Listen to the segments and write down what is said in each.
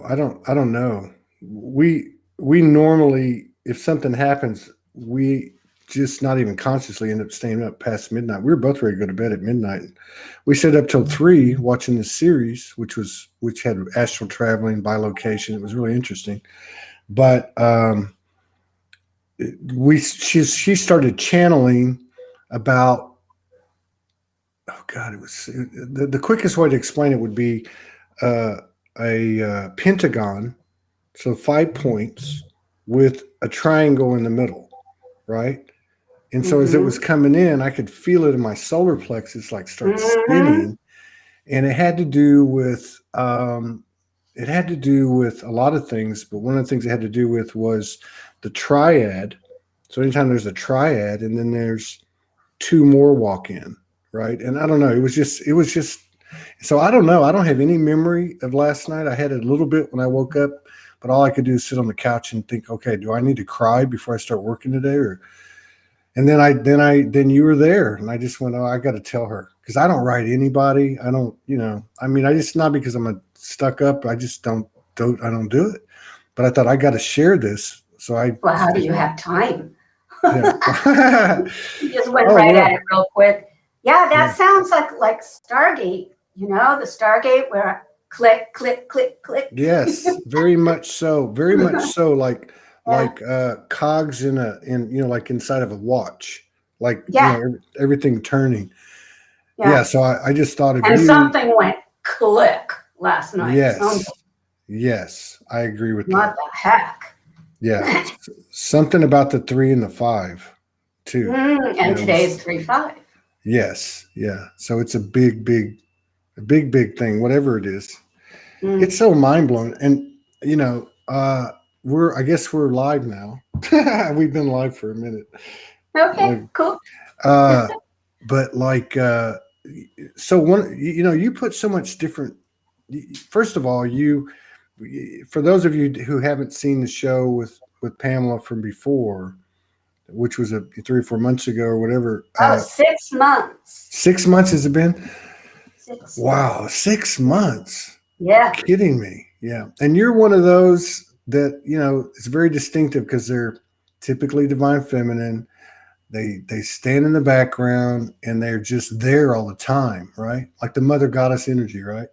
I don't know. We normally, if something happens, we just not even consciously end up staying up past midnight. We were both ready to go to bed at midnight. We stayed up till 3 watching this series, which had astral traveling by location. It was really interesting. But she started channeling about, oh God, the quickest way to explain it would be uh, a pentagon, so 5 points with a triangle in the middle, right? And so as it was coming in, I could feel it in my solar plexus, like start spinning, and it had to do with a lot of things. But one of the things it had to do with was the triad. So anytime there's a triad, and then there's two more walk in, right? And I don't know. It was just. So I don't know. I don't have any memory of last night. I had a little bit when I woke up, but all I could do is sit on the couch and think, okay, do I need to cry before I start working today, or? And then you were there, and I just went, oh, I got to tell her, because I don't write anybody. I don't, I mean, I just, not because I'm a stuck up. I just don't do it. But I thought I got to share this. So Well, how do you have time? Yeah. You just went at it real quick. Yeah, that sounds like Stargate. The Stargate where click, click, click, click. Yes, very much so. Very much so. Like cogs in like inside of a watch, like everything turning. Yeah. So I just thought of you. And something went click last night. Yes, I agree with that. What the heck? Yeah, something about the 3 and the 5 too. And today's 3-5. Yes, yeah. So it's a big thing. Whatever it is, it's so mind blowing. And I guess we're live now. We've been live for a minute. Okay, cool. But so you put so much different. First of all, for those of you who haven't seen the show with Pamela from before, which was 3 or 4 months ago or whatever. 6 months. 6 months has it been? 6. Wow, 6 months. Yeah. You're kidding me. Yeah. And you're one of those that, it's very distinctive because they're typically divine feminine. They stand in the background and they're just there all the time, right? Like the mother goddess energy, right?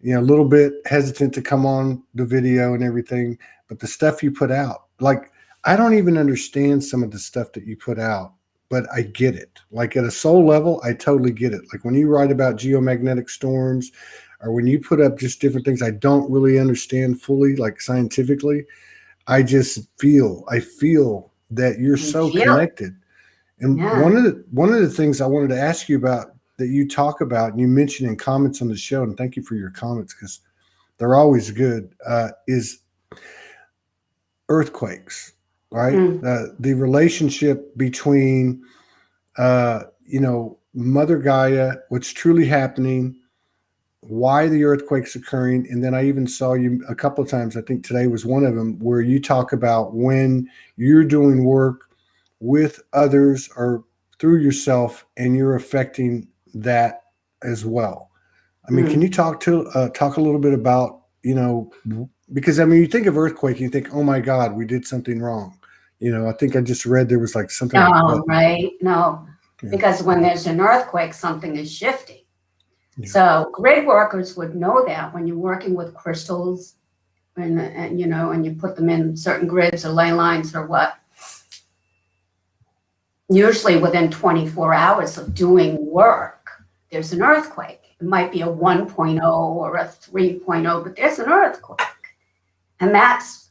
A little bit hesitant to come on the video and everything, but the stuff you put out, like, I don't even understand some of the stuff that you put out, but I get it. Like at a soul level, I totally get it. Like when you write about geomagnetic storms, or when you put up just different things I don't really understand fully, like scientifically, I feel that you're so connected. And one of the things I wanted to ask you about that you talk about and you mention in comments on the show, and thank you for your comments because they're always good, is earthquakes, right? The relationship between, Mother Gaia, what's truly happening, why the earthquake's occurring. And then I even saw you a couple of times, I think today was one of them, where you talk about when you're doing work with others or through yourself and you're affecting that as well. I mean, can you talk a little bit about, because I mean, you think of earthquake, and you think, oh my God, we did something wrong. I think I just read there was like something. No, right? No, because when there's an earthquake, something is shifting. Yeah. So grid workers would know that when you're working with crystals and you put them in certain grids or ley lines or what. Usually within 24 hours of doing work, there's an earthquake. It might be a 1.0 or a 3.0, but there's an earthquake. And that's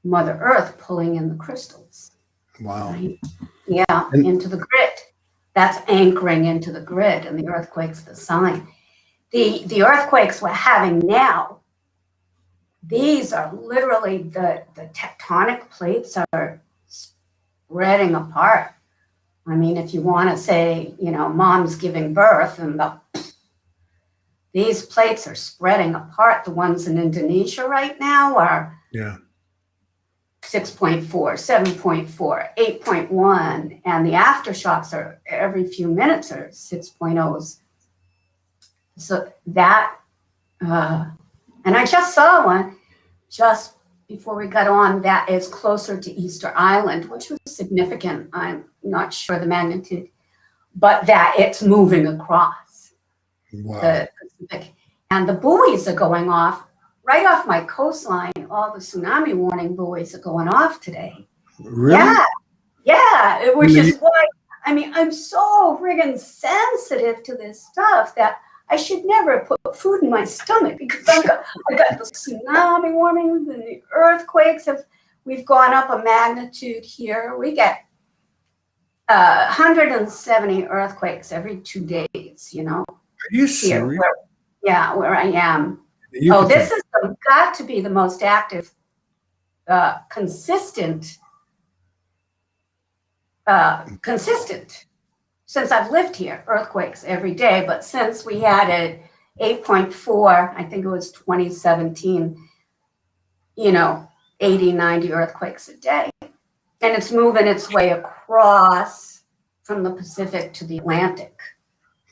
Mother Earth pulling in the crystals. Wow. Right? Yeah, into the grid. That's anchoring into the grid, and the earthquake's the sign. The earthquakes we're having now, these are literally the tectonic plates are spreading apart. I mean, if you want to say, mom's giving birth and these plates are spreading apart. The ones in Indonesia right now are 6.4, 7.4, 8.1, and the aftershocks are every few minutes are 6.0s. So that And I just saw one just before we got on that is closer to Easter Island, which was significant. I'm not sure the magnitude, but that it's moving across the Pacific. And the buoys are going off right off my coastline. All the tsunami warning buoys are going off today. Really? Yeah, which is why, I mean, I'm so friggin' sensitive to this stuff that I should never put food in my stomach because I got the tsunami warnings and the earthquakes. We've gone up a magnitude here. We get 170 earthquakes every 2 days, you know. Are you serious? Where I am. This is got to be the most active, consistent since I've lived here, earthquakes every day. But since we had a 8.4, I think it was 2017, you know, 80, 90 earthquakes a day. And it's moving its way across from the Pacific to the Atlantic.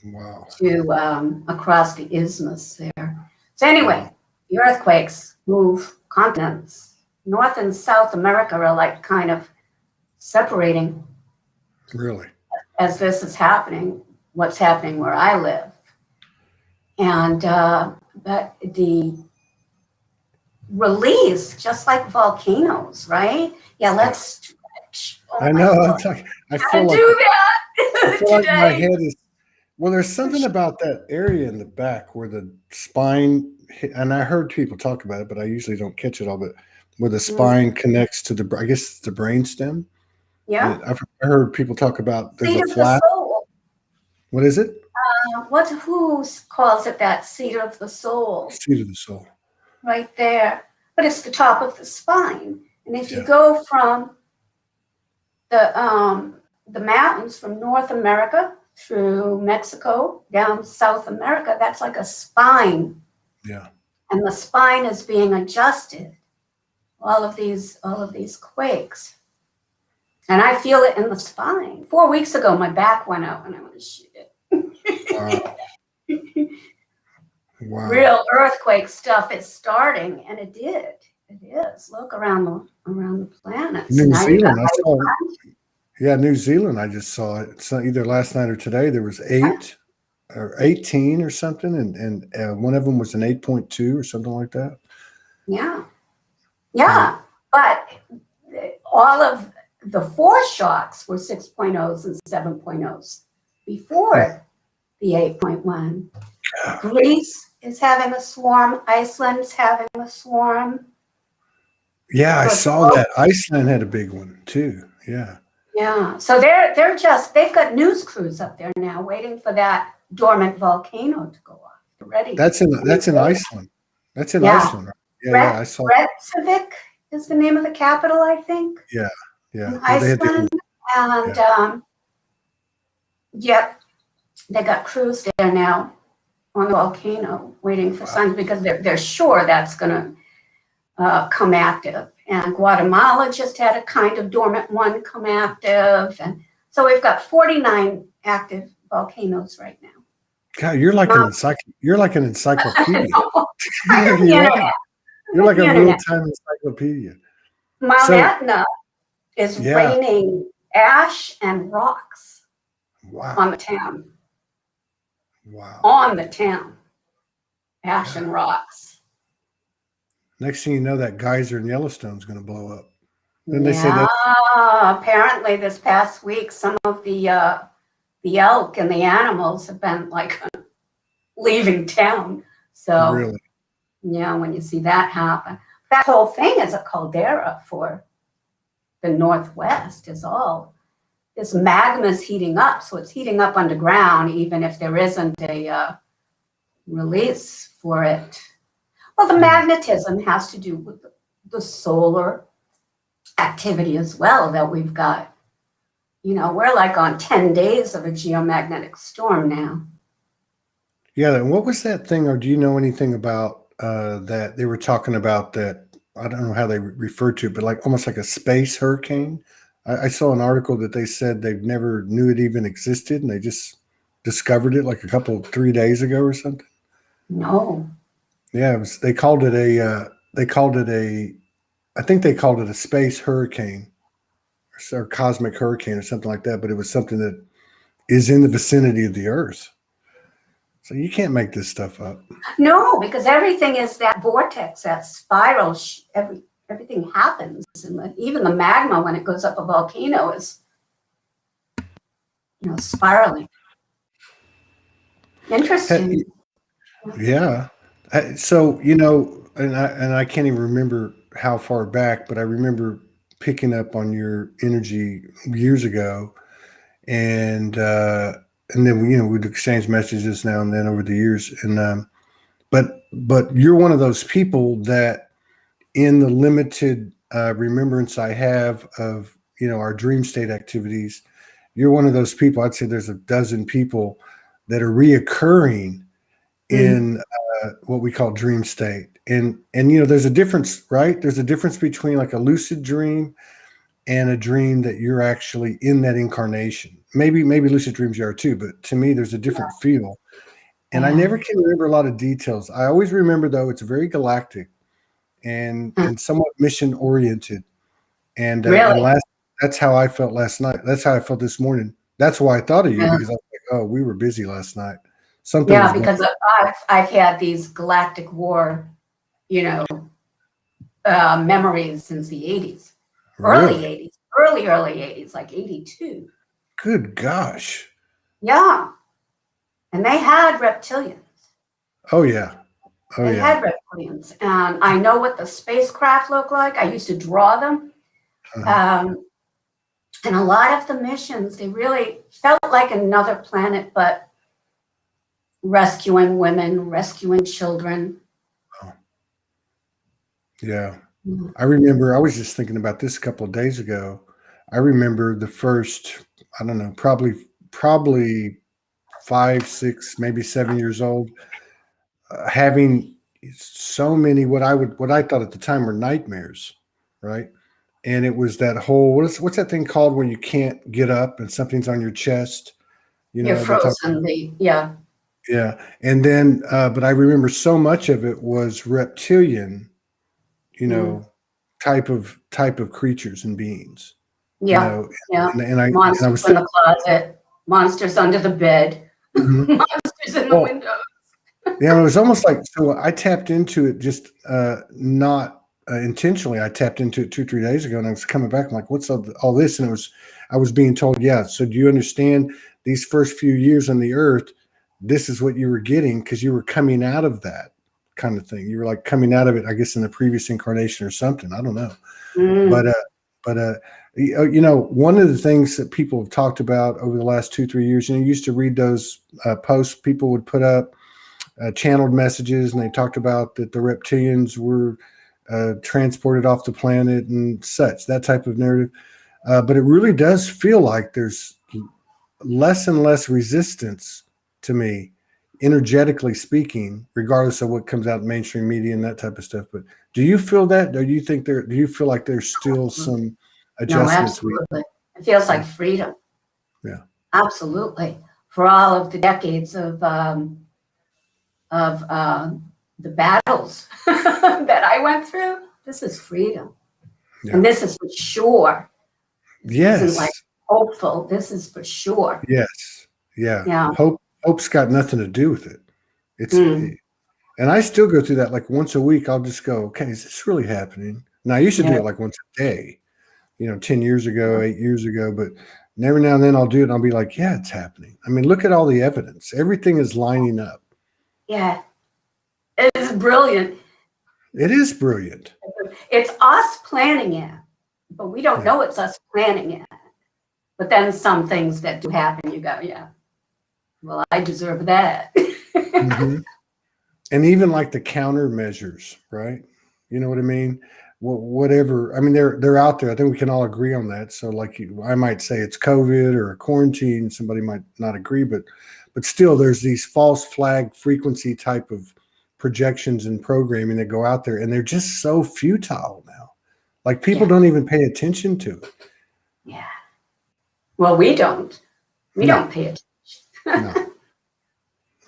Wow. To across the isthmus there. So anyway, the earthquakes move continents. North and South America are like kind of separating. Really? As this is happening, what's happening where I live. And but the release, just like volcanoes, right? Yeah, let's stretch. I know. I feel like do that I feel like my head is. Well, there's something about that area in the back where the spine, and I heard people talk about it, but I usually don't catch it all, but where the spine connects to the, I guess it's the brainstem. Yeah. I've heard people talk about there's Seat a of flat. the soul. What is it? Who calls it that? Seat of the soul. Seat of the soul. Right there. But it's the top of the spine. And if you go from the mountains from North America through Mexico down South America, that's like a spine. Yeah. And the spine is being adjusted. All of these quakes. And I feel it in the spine. 4 weeks ago, my back went out and I want to shoot it. Wow. Real earthquake stuff is starting, and it did. It is. Look around the planet. New Zealand, I saw it. Yeah, New Zealand, I just saw it. So either last night or today, there was 8 or 18 or something, and one of them was an 8.2 or something like that. Yeah. But all of the foreshocks were 6.0s and 7.0s before the 8.1. Greece is having a swarm. Iceland's having a swarm. Yeah, I saw that. Iceland had a big one too. Yeah. Yeah. So they've got news crews up there now waiting for that dormant volcano to go off. They're ready. That's in Iceland. That's in Iceland. Right? Yeah, I saw. Reykjavik is the name of the capital, I think. Yeah. In Iceland. They got crews there now on the volcano waiting for signs because they're sure that's going to come active. And Guatemala just had a kind of dormant one come active. And so we've got 49 active volcanoes right now. God, you're like an encyclopedia. You're like a real-time encyclopedia. Mount Etna is raining ash and rocks on the town. Wow. On the town. Ash and rocks. Next thing you know, that geyser in Yellowstone's going to blow up. Then they say that. Apparently this past week, some of the elk and the animals have been like leaving town. So, really? Yeah, when you see that happen, that whole thing is a caldera for the Northwest is all. This magma is heating up, so it's heating up underground, even if there isn't a release for it. Well, the magnetism has to do with the solar activity as well that we've got. You know, we're like on 10 days of a geomagnetic storm now. Yeah, and what was that thing, or do you know anything about that they were talking about that? I don't know how they referred to it, but like almost like a space hurricane. I saw an article that they said they never knew it even existed, and they just discovered it like 3 days ago or something. No. Yeah, it was, they called it I think they called it a space hurricane or cosmic hurricane or something like that, but it was something that is in the vicinity of the Earth. So you can't make this stuff up. No, because everything is that vortex, that spiral. Everything happens, and even the magma when it goes up a volcano is, spiraling. Interesting. Yeah. So, and I can't even remember how far back, but I remember picking up on your energy years ago, and then we'd exchange messages now and then over the years, but you're one of those people that, in the limited remembrance I have of our dream state activities, you're one of those people. I'd say there's a dozen people that are reoccurring in what we call dream state, and there's a difference, right? There's a difference between like a lucid dream and a dream that you're actually in that incarnation. Maybe lucid dreams you are too, but to me there's a different feel, and I never can remember a lot of details. I always remember, though, it's very galactic and somewhat mission oriented, and Really? that's how I felt last night. That's how I felt this morning. That's why I thought of you, Yeah. because I was like, oh, we were busy last night. Something Yeah, was going because I've had these galactic war, memories since the 80s, early really 80s, early 80s, like 82. good. Gosh. Yeah, and they had reptilians. Oh yeah. Oh They yeah. had reptilians, and I know what the spacecraft looked like. I used to draw them. And a lot of the missions, they really felt like another planet, but rescuing women, rescuing children. Oh, yeah. I remember, I was just thinking about this a couple of days ago. I remember the first, I don't know, probably 5, 6, maybe 7 years old, having so many what I thought at the time were nightmares, right? And it was that whole, what's that thing called when you can't get up and something's on your chest? You're That type. frozen. Yeah. Yeah. And then, but I remember so much of it was reptilian, you Mm. know, type of creatures and beings, Yeah. Yeah. and I Monsters was in thinking, the closet, monsters under the bed, mhm. monsters in the Well, window. yeah, it was almost like, so I tapped into it, just not intentionally. I tapped into it 2, 3 days ago, and I was coming back. I'm like, what's all this? And I was being told, yeah. So do you understand these first few years on the earth? This is what you were getting because you were coming out of that kind of thing. You were like coming out of it, I guess, in the previous incarnation or something. I don't know. Mm. But one of the things that people have talked about over the last 2, 3 years, you used to read those posts people would put up, channeled messages, and they talked about that the reptilians were transported off the planet and such, that type of narrative. But it really does feel like there's less and less resistance to me, energetically speaking, regardless of what comes out in mainstream media and that type of stuff. But do you feel that? Do you feel like there's still some No, adjustments absolutely. It feels like yeah, freedom. yeah. Absolutely. For all of the decades of the battles that I went through, this is freedom. Yeah. And this is for sure. This isn't like Yes. hopeful. This is for sure. Yes. Yeah. Yeah. Hope's got nothing to do with it. It's Mm. And I still go through that, like once a week. I'll just go, okay, is this really happening? Now I used to do Yeah. it like once a day, 10 years ago, 8 years ago, but every now and then I'll do it and I'll be like, yeah, it's happening. I mean, look at all the evidence. Everything is lining up. Yeah. It's brilliant. It is brilliant. It's us planning it, but we don't Yeah. know it's us planning it. But then some things that do happen, you go, yeah, well, I deserve that. Mhm. And even like the countermeasures, right? You know what I mean? Whatever. I mean, they're out there. I think we can all agree on that. So, like, I might say it's COVID or a quarantine. Somebody might not agree, but still, there's these false flag frequency type of projections and programming that go out there, and they're just so futile now. Like, people Yeah. don't even pay attention to it. Yeah. Well, we don't. We No. don't pay attention. No.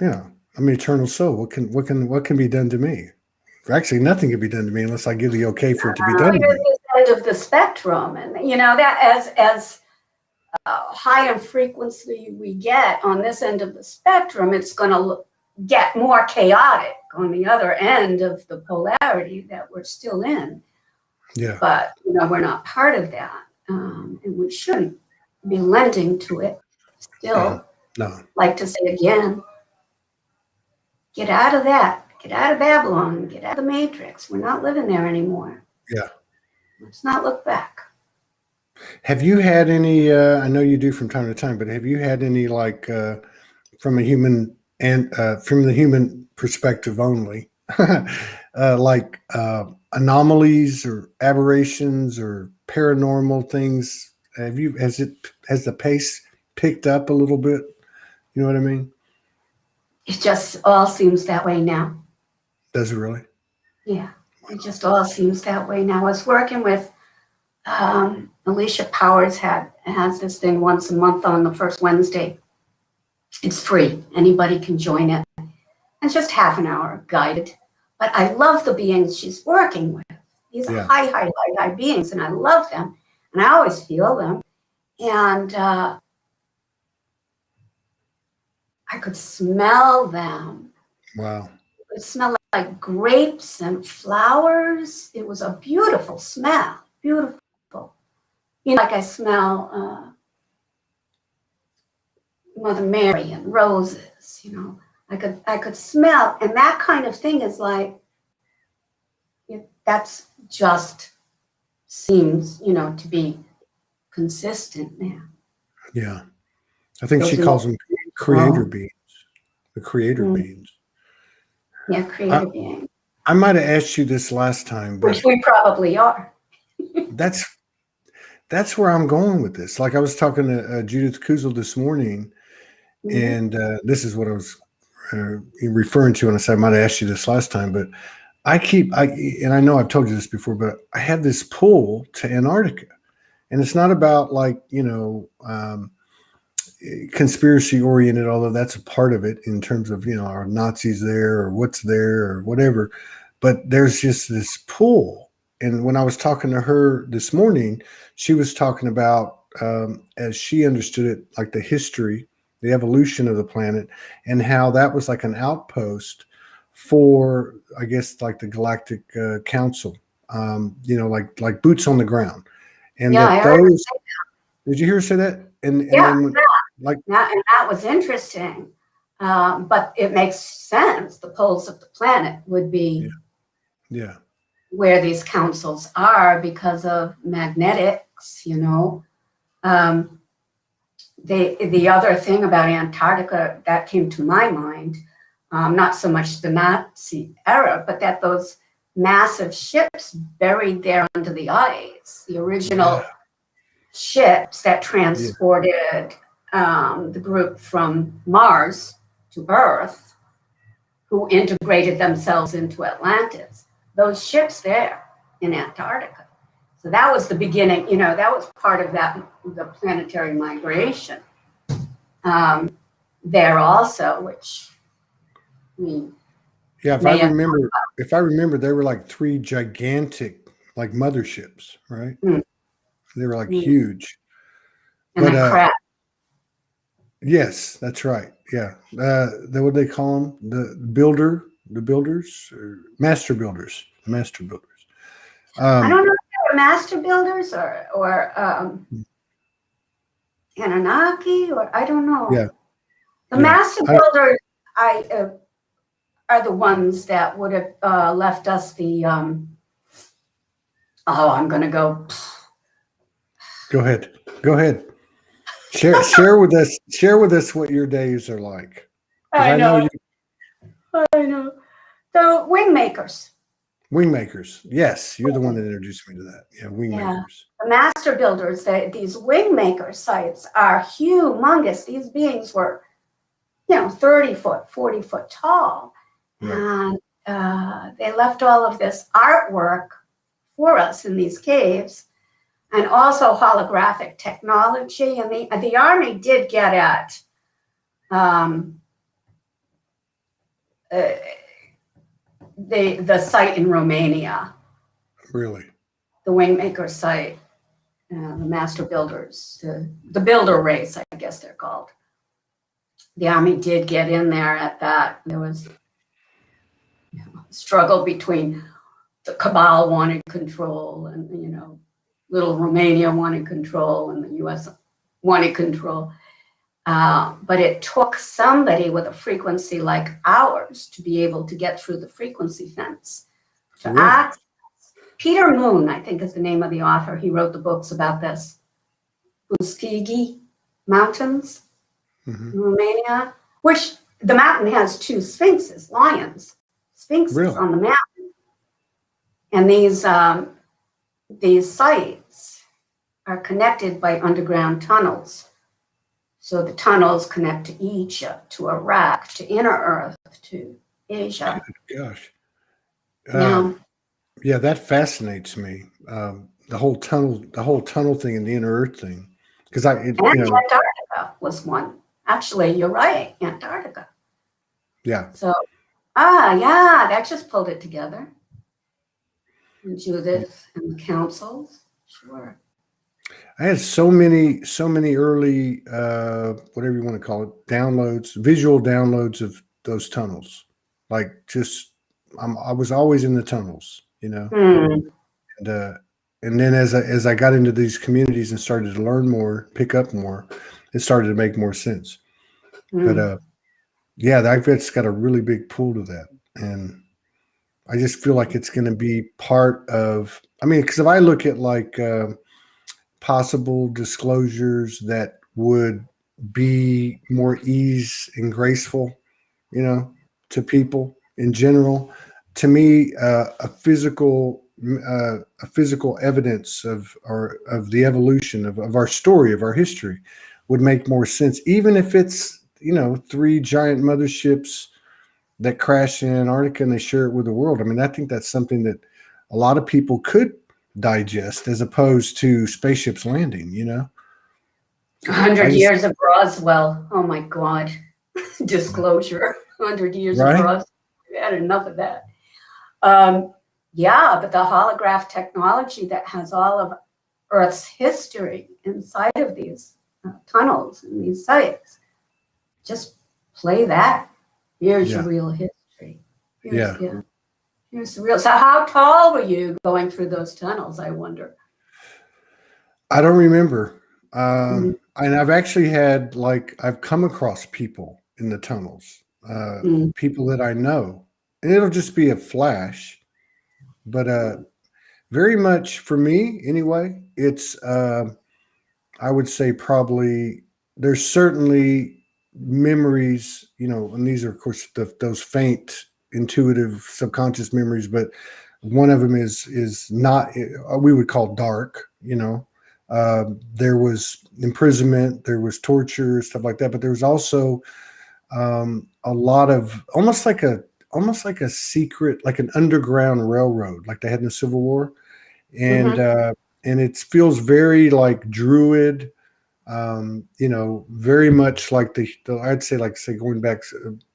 Yeah. I'm an eternal soul. What can be done to me? Actually, nothing can be done to me unless I give the okay for it to be done to You're at me. this end of the spectrum, and you know that as high in frequency we get on this end of the spectrum, it's going to get more chaotic on the other end of the polarity that we're still in. Yeah. But you know, we're not part of that, and we shouldn't be lending to it. Still, No. like to say again, get out of that. Get out of Babylon. Get out of the Matrix. We're not living there anymore. Yeah. Let's not look back. Have you had any? I know you do from time to time, but have you had any like from a human and from the human perspective only, like anomalies or aberrations or paranormal things? Has the pace picked up a little bit? You know what I mean? It just all seems that way now. Does it really? Yeah, it just all seems that way now. I was working with Alicia Powers has this thing once a month on the first Wednesday. It's free. Anybody can join it. It's just half an hour guided. But I love the beings she's working with. These are high beings, and I love them. And I always feel them. And I could smell them. Wow. It smelled like grapes and flowers. It was a beautiful smell. Beautiful. You know, like I smell Mother Mary and roses, you know. I could smell, and that kind of thing is like, that's just seems, you know, to be consistent now. Yeah. I think she calls them creator beings, the creator beings. Yeah, creator beings. I might have asked you this last time, but which we probably are. That's where I'm going with this. Like I was talking to Judith Kuzel this morning, and this is what I was referring to, and I said I might have asked you this last time, but and I know I've told you this before, but I have this pull to Antarctica, and it's not about like, you know, conspiracy oriented, although that's a part of it in terms of, you know, are Nazis there or what's there or whatever, but there's just this pull. And when I was talking to her this morning, she was talking about, as she understood it, like the history, the evolution of the planet, and how that was like an outpost for, I guess, like the Galactic Council, you know, like boots on the ground. And yeah, did you hear her say that? And then, like that was interesting. But it makes sense. The poles of the planet would be where these councils are because of magnetics, you know. The other thing about Antarctica that came to my mind, not so much the Nazi era, but that those massive ships buried there under the ice, the original ships that transported the group from Mars to Earth, who integrated themselves into Atlantis. Those ships there in Antarctica. So that was the beginning, you know, that was part of the planetary migration there also, which if I remember, they were like 3 gigantic, like motherships, right? They were like huge. And but, crap. Yes, that's right. Yeah. What they call them? The builders, or master builders. I don't know if they were master builders or Anunnaki, or I don't know. Yeah. The master builders are the ones that would have left us the I'm going to go. Go ahead. Share with us what your days are like. I know. The wingmakers. Yes, you're the one that introduced me to that. Yeah, wingmakers. Yeah. The master builders, these wingmaker sites are humongous. These beings were, 30 foot, 40 foot tall. Right. And they left all of this artwork for us in these caves, and also holographic technology. And the Army did get at uh, the site in Romania, Really? the Waymaker site, the master builders, the builder race, I guess they're called. The Army did get in there at that. There was a struggle between the cabal wanted control and, little Romania wanted control and the U.S. wanted control. But it took somebody with a frequency like ours to be able to get through the frequency fence. To Really? access. Peter Moon, I think is the name of the author. He wrote the books about this. Soulogy Mountains in Romania, which the mountain has two sphinxes, lions, sphinxes Really? on the mountain. And these sites are connected by underground tunnels. So the tunnels connect to Egypt, to Iraq, to Inner Earth, to Asia. Gosh. Yeah. Yeah, that fascinates me. The whole tunnel thing and the inner earth thing. Because Antarctica was one. Actually, you're right, Antarctica. Yeah. So, yeah, that just pulled it together. And Judith and the councils, sure. I had so many early, whatever you want to call it, visual downloads of those tunnels. Like I was always in the tunnels, and then as I got into these communities and started to learn more, pick up more, it started to make more sense. But yeah, that's got a really big pull to that, and I just feel like it's going to be part of. I mean, because if I look at like possible disclosures that would be more ease and graceful, to people in general, to me, a physical evidence of the evolution of our story, of our history, would make more sense, even if it's 3 giant motherships that crash in Antarctica and they share it with the world. I mean, I think that's something that a lot of people could digest as opposed to spaceships landing. 100 years of Roswell. Oh my God. Disclosure. 100 years of Roswell. We had enough of that. Yeah, but the holograph technology that has all of Earth's history inside of these tunnels and these sites, just play that. Here's your real history. Here's the real. So how tall were you going through those tunnels, I wonder? I don't remember. And I've actually had, I've come across people in the tunnels, people that I know, and it'll just be a flash. But very much for me, anyway, it's, I would say probably there's certainly memories, and these are, of course, those faint, intuitive, subconscious memories, but one of them is not, we would call dark, there was imprisonment, there was torture, stuff like that, but there was also a lot of almost like a secret, like an underground railroad, like they had in the Civil War, and it feels very like Druid, very much like I'd say, going back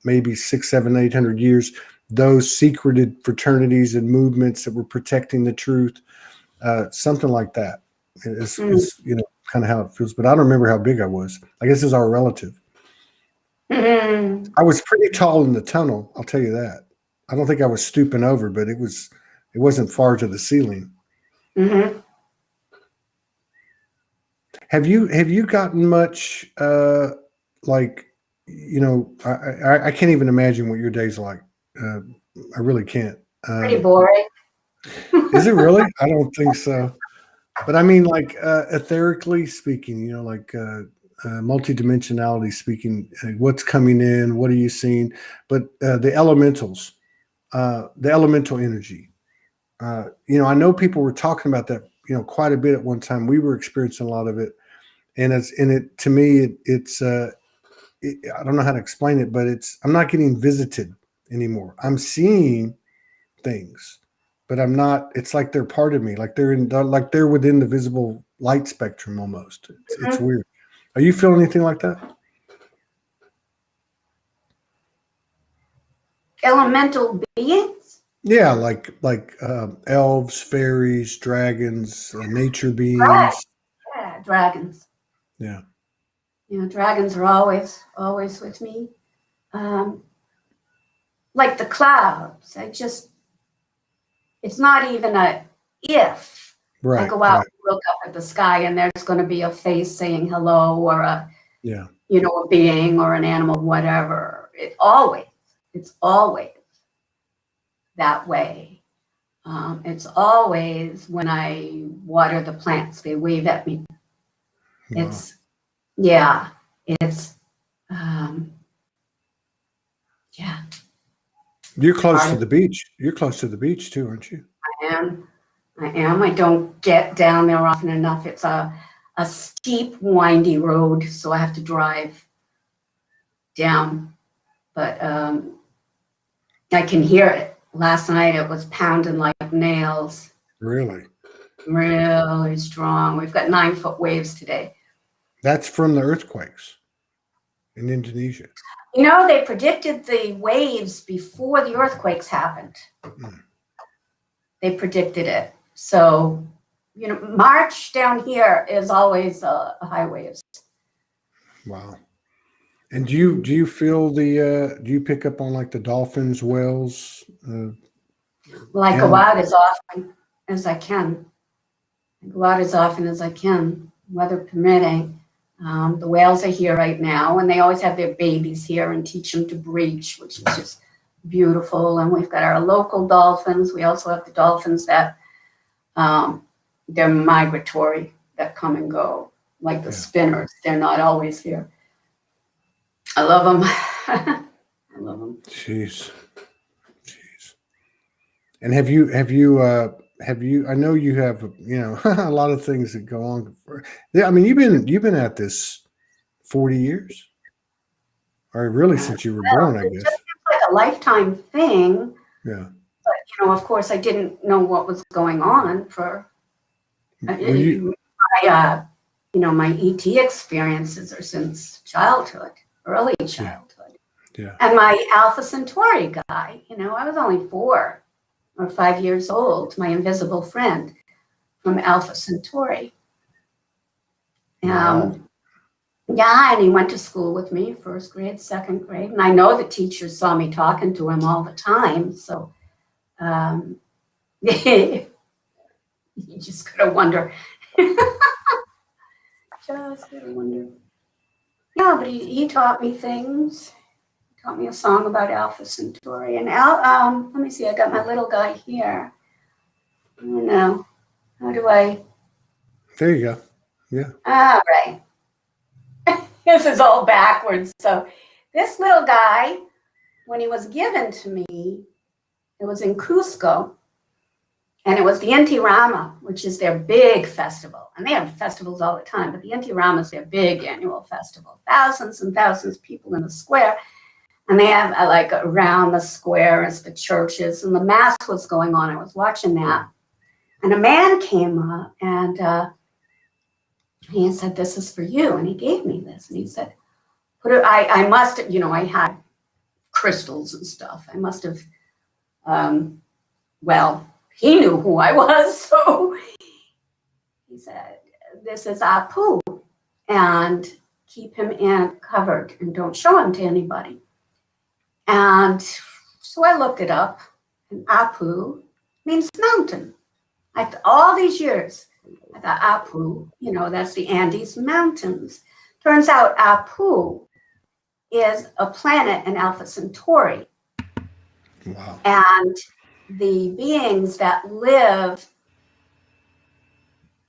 maybe 600, 700, 800 years, those secreted fraternities and movements that were protecting the truth, something like that is kind of how it feels. But I don't remember how big I was. I guess it's our relative. I was pretty tall in the tunnel, I'll tell you that. I don't think I was stooping over, but it wasn't far to the ceiling. Have you gotten much I can't even imagine what your day's like. I really can't. Pretty boring. Is it really? I don't think so. But I mean, etherically speaking, multidimensionality speaking, what's coming in, what are you seeing? But the elementals, the elemental energy. I know people were talking about that, quite a bit at one time. We were experiencing a lot of it, and to me, I don't know how to explain it, but I'm not getting visited anymore. I'm seeing things, but I'm not. It's like they're part of me, like they're within the visible light spectrum almost. It's weird. Are you feeling anything like that? elemental beings? Yeah, like elves, fairies, dragons, nature Right. beings. Yeah, dragons. Yeah. You know, dragons are always with me. Um, like the clouds. It's not even a if. I Right. go out Right. and look up at the sky and there's going to be a face saying hello, or Yeah. a being or an animal, whatever. It's always that way. It's always when I water the plants, they wave at me. Wow. It's, um, yeah. You're close to the beach. You're close to the beach too, aren't you? I am. I don't get down there often enough. It's a steep, windy road, so I have to drive down. But I can hear it. Last night it was pounding like nails. Really? Really strong. We've got 9-foot waves today. That's from the earthquakes in Indonesia. You know, they predicted the waves before the earthquakes happened. Mm. They predicted it. So, March down here is always a high waves. Wow. And do you feel do you pick up on like the dolphins, whales? Well, I go out as often as I can. Weather permitting. The whales are here right now, and they always have their babies here and teach them to breach, which is just beautiful. And we've got our local dolphins. We also have the dolphins that they're migratory, that come and go, like the spinners. They're not always here. I love them. I love them. Jeez. And have you I know you have a lot of things that go on. I mean, you've been at this 40 years, or really since you were born, I guess. It just seems like a lifetime thing. Yeah. But of course, I didn't know what was going on for. My ET experiences are since childhood, early childhood. Yeah. And my Alpha Centauri guy, I was only 4 or 5 years old, my invisible friend from Alpha Centauri. Wow. Yeah, and he went to school with me, first grade, second grade. And I know the teachers saw me talking to him all the time. So you just gotta wonder. Just gotta wonder. Yeah, but he taught me things. He taught me a song about Alpha Centauri. And let me see, I got my little guy here. I don't know. How do I? There you go. Yeah. All right. This is all backwards. So this little guy, when he was given to me, it was in Cusco. And it was the Inti Rama, which is their big festival. And they have festivals all the time, but the Inti Rama is their big annual festival. Thousands and thousands of people in the square. And they have like around the square is the churches, and the mass was going on. I was watching that. And a man came up and he said, "This is for you." And he gave me this. And he said, I must have, I had crystals and stuff. I must have, he knew who I was. So he said, "This is Apu, and keep him covered and don't show him to anybody." And so I looked it up, and Apu means mountain. All these years, I thought Apu, that's the Andes Mountains. Turns out Apu is a planet in Alpha Centauri. Wow. And the beings that live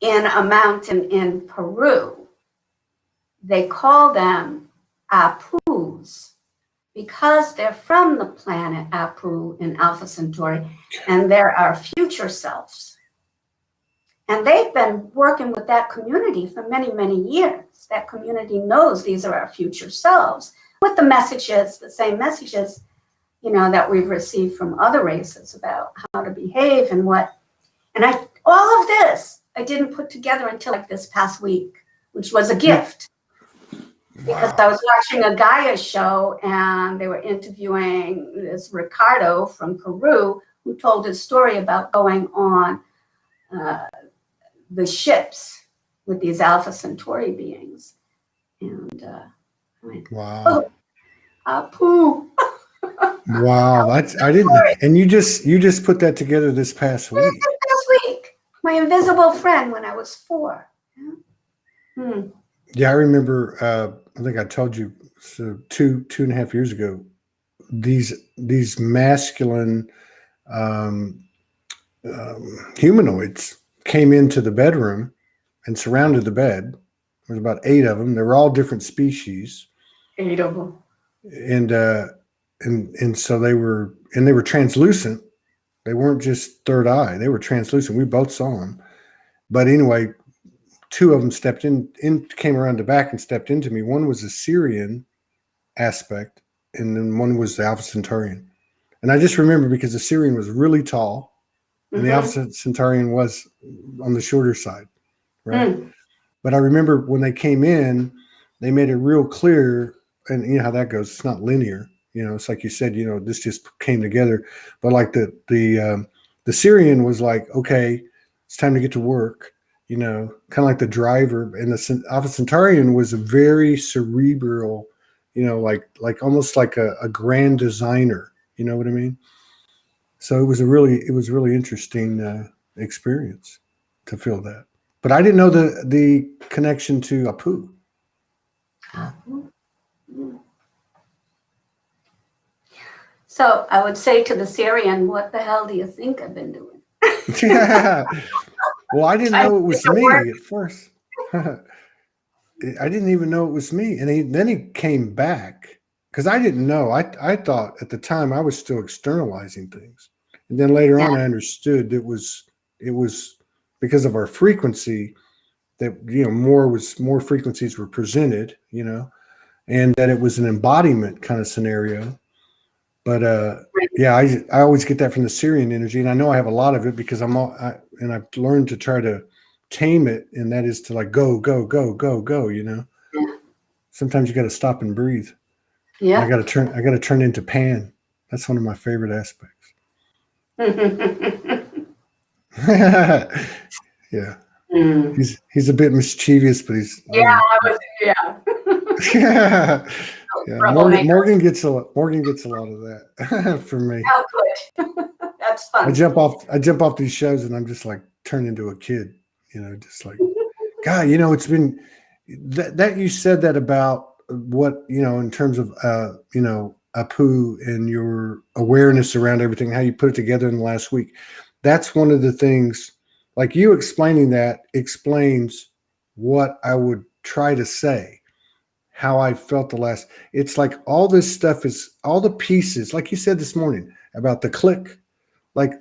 in a mountain in Peru, they call them Apus because they're from the planet Apu in Alpha Centauri, and they're our future selves. And they've been working with that community for many, many years. That community knows these are our future selves with the messages, the same messages, that we've received from other races about how to behave and what. And all of this, I didn't put together until like this past week, which was a gift. because I was watching a Gaia show and they were interviewing this Ricardo from Peru who told his story about going on the ships with these Alpha Centauri beings. And I went, Wow. oh, Apu. Wow. I didn't, and you just put that together this past week. This week. My invisible friend when I was 4. Yeah, I remember, I think I told you, so 2.5 years ago, these masculine humanoids came into the bedroom and surrounded the bed. There was about 8 of them. They were all different species. 8 of them. And so they were translucent. They weren't just third eye. They were translucent. We both saw them. But anyway, 2 of them stepped in, came around the back and stepped into me. One was a Syrian aspect, and then one was the Alpha Centaurian. And I just remember because the Syrian was really tall, and the Alpha Centaurian was on the shorter side, right? But I remember when they came in, they made it real clear, and you know how that goes. It's not linear. You know, it's like you said. You know, this just came together. But like the Syrian was like, okay, it's time to get to work. You know, kind of like the driver, and the Alpha Centaurian was a very cerebral, you know, like almost like a grand designer. You know what I mean? So it was really interesting experience to feel that. But I didn't know the connection to Apu. So I would say to the Syrian, what the hell do you think I've been doing? Yeah. Well, I didn't know it was me at first. I didn't even know it was me. And then he came back because I didn't know. I thought at the time I was still externalizing things. And then later on I understood it was because of our frequency that, you know, more frequencies were presented, you know, and that it was an embodiment kind of scenario. But yeah, I always get that from the Syrian energy, and I know I have a lot of it because I've learned to try to tame it, and that is to like go, you know. Yeah. Sometimes you got to stop and breathe. Yeah. I got to turn into Pan. That's one of my favorite aspects. Yeah. He's a bit mischievous, but he's yeah. Yeah, Morgan gets a lot of that from me. Oh, good. That's fun. I jump off these shows and I'm just like turned into a kid, you know, just like, God, you know, it's been that you said that about what, you know, in terms of you know, Apu and your awareness around everything, how you put it together in the last week. That's one of the things, like you explaining that explains what I would try to say. How I felt it's like all this stuff is all the pieces, like you said this morning about the click, like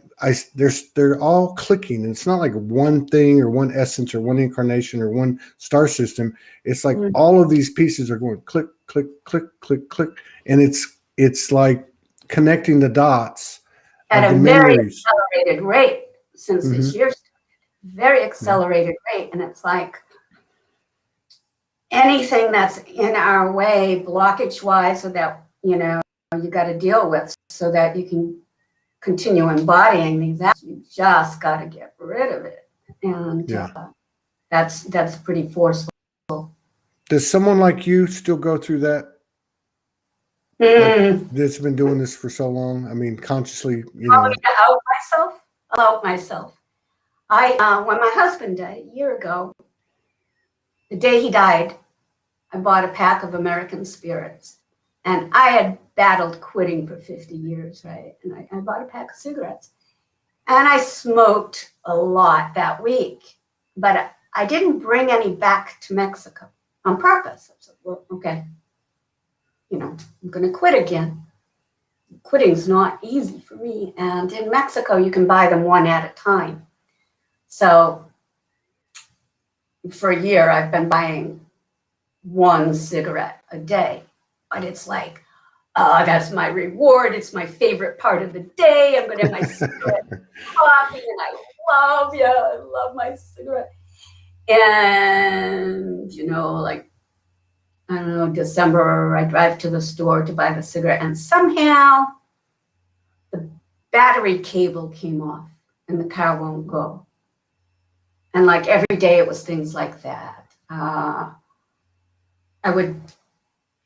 they're all clicking, and it's not like one thing or one essence or one incarnation or one star system. It's like all of these pieces are going click, click, click, click, click, and it's like connecting the dots at of a the very memories. accelerated rate since this year started. Very accelerated rate, and it's like anything that's in our way, blockage wise, so that, you know, you got to deal with so that you can continue embodying these acts. You just got to get rid of it. And that's pretty forceful. Does someone like you still go through that? Like, that's been doing this for so long? I mean, consciously, you know. I'll out myself. When my husband died a year ago, the day he died, I bought a pack of American Spirits. And I had battled quitting for 50 years, right? And I bought a pack of cigarettes. And I smoked a lot that week. But I didn't bring any back to Mexico on purpose. I said, well, okay, you know, I'm going to quit again. Quitting's not easy for me. And in Mexico, you can buy them one at a time. So for a year, I've been buying one cigarette a day. But it's like, that's my reward. It's my favorite part of the day. I'm going to have my cigarette coffee, and I love my cigarette. And, you know, like I don't know, December, I drive to the store to buy the cigarette, and somehow the battery cable came off and the car won't go. And like every day it was things like that. I would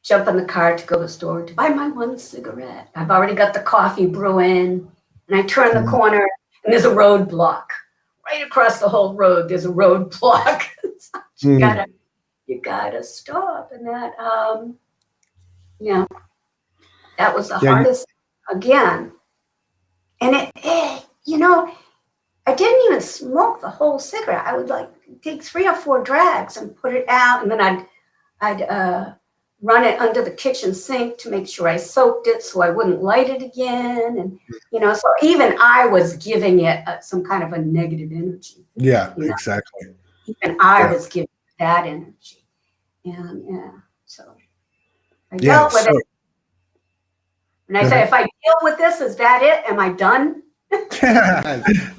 jump in the car to go to the store to buy my one cigarette. I've already got the coffee brewing, and I turn the corner and there's a roadblock. Right across the whole road, there's a roadblock. So you gotta stop. And that, that was the hardest again. And I didn't even smoke the whole cigarette. I would like take 3 or 4 drags and put it out, and then I'd run it under the kitchen sink to make sure I soaked it so I wouldn't light it again. And, so even I was giving it some kind of a negative energy. Yeah, exactly. Even I was giving that energy. And so I dealt with it. And I say, if I deal with this, is that it? Am I done?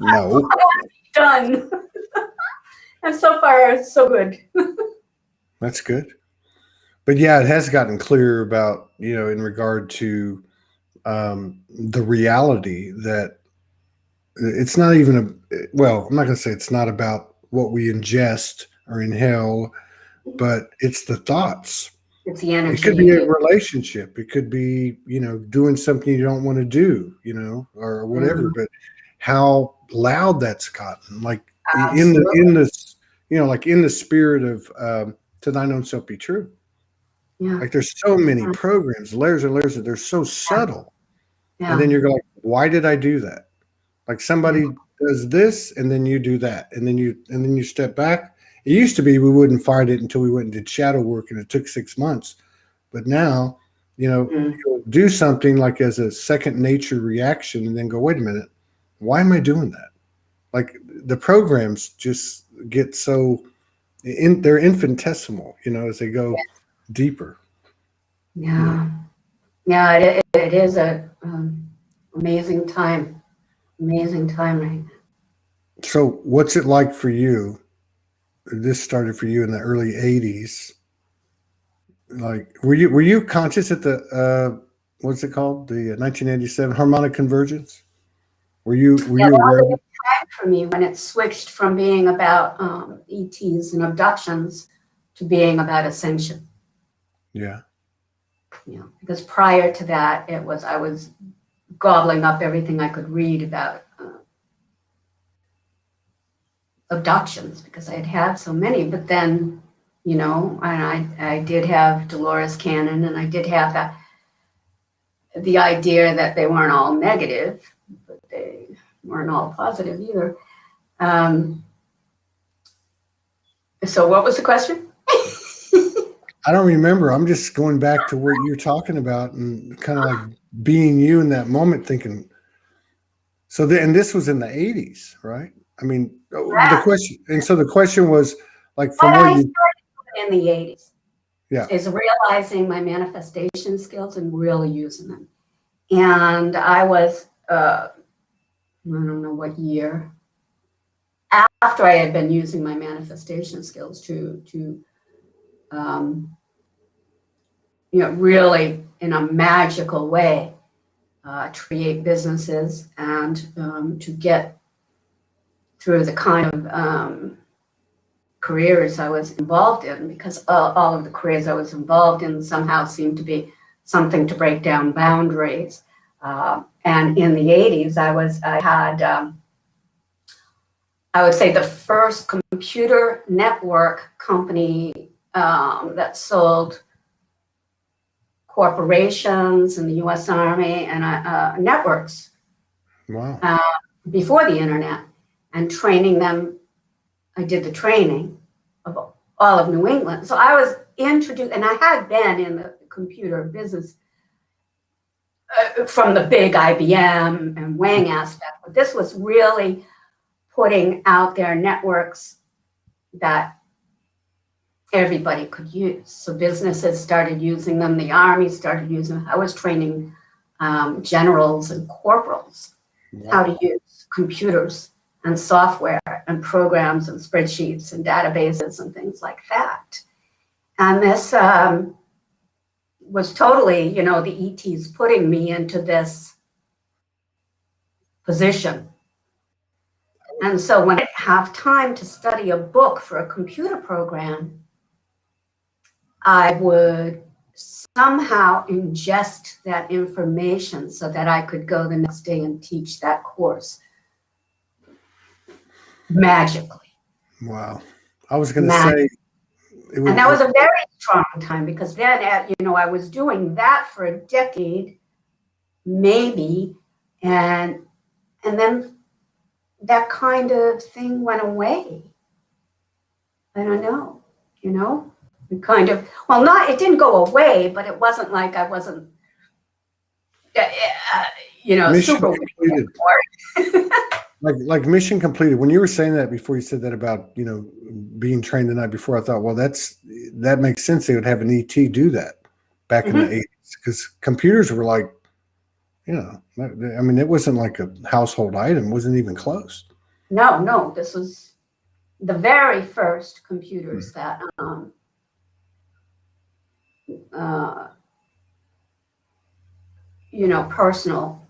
No. I'm done. And so far, so good. That's good. But yeah, it has gotten clearer about, in regard to the reality that it's not even I'm not going to say it's not about what we ingest or inhale, but it's the thoughts. It's the energy. It could be a relationship. It could be, doing something you don't want to do, or whatever. But how loud that's gotten, like in the spirit of to thine own self be true. Yeah. Like there's so many programs, layers and layers, that they're so subtle. Yeah. And then you're going, why did I do that? Like somebody does this and then you do that. And then you step back. It used to be we wouldn't find it until we went and did shadow work, and it took 6 months. But now, you'll do something like as a second nature reaction and then go, wait a minute, why am I doing that? Like the programs just get so they're infinitesimal, as they go deeper. Yeah. It is a amazing time right now. So what's it like for you? This started for you in the early 80s. Like, were you conscious at the what's it called, the 1987 harmonic convergence? Were you aware? That was a good time for me when it switched from being about ETs and abductions to being about ascension. Yeah. Because prior to that, I was gobbling up everything I could read about abductions because I had had so many. But then, I did have Dolores Cannon, and I did have the idea that they weren't all negative, but they weren't all positive either. So what was the question? I don't remember. I'm just going back to what you're talking about and kind of like being you in that moment, thinking. So and this was in the 80s, right? I mean, the question was like from what where I you started in the 80s is realizing my manifestation skills and really using them. And I was, I don't know what year, after I had been using my manifestation skills to really in a magical way create businesses and to get through the kind of careers I was involved in, because all of the careers I was involved in somehow seemed to be something to break down boundaries. And in the 80s, I would say the first computer network company that sold corporations and the U.S. Army and networks. Wow. Before the internet, and training them. I did the training of all of New England. So I was introduced, and I had been in the computer business from the big IBM and Wang aspect, but this was really putting out there networks that everybody could use. So businesses started using them, the Army started using them. I was training generals and corporals how to use computers and software and programs and spreadsheets and databases and things like that. And this was totally, you know, the ETs putting me into this position. And so when I have time to study a book for a computer program, I would somehow ingest that information so that I could go the next day and teach that course magically. Wow. I was going to say, and that was a very strong time, because then, you know, I was doing that for a decade, maybe, and then that kind of thing went away. I don't know, you know, it kind of, well, it didn't go away, but it wasn't like I wasn't, you know, mission super completed. like mission completed. When you were saying that before, you said that about, you know, being trained the night before, I thought, well, that makes sense. They would have an ET do that back in the 80s, because computers were like, you know, I mean, it wasn't like a household item. It wasn't even close. No, this was the very first computers that you know, personal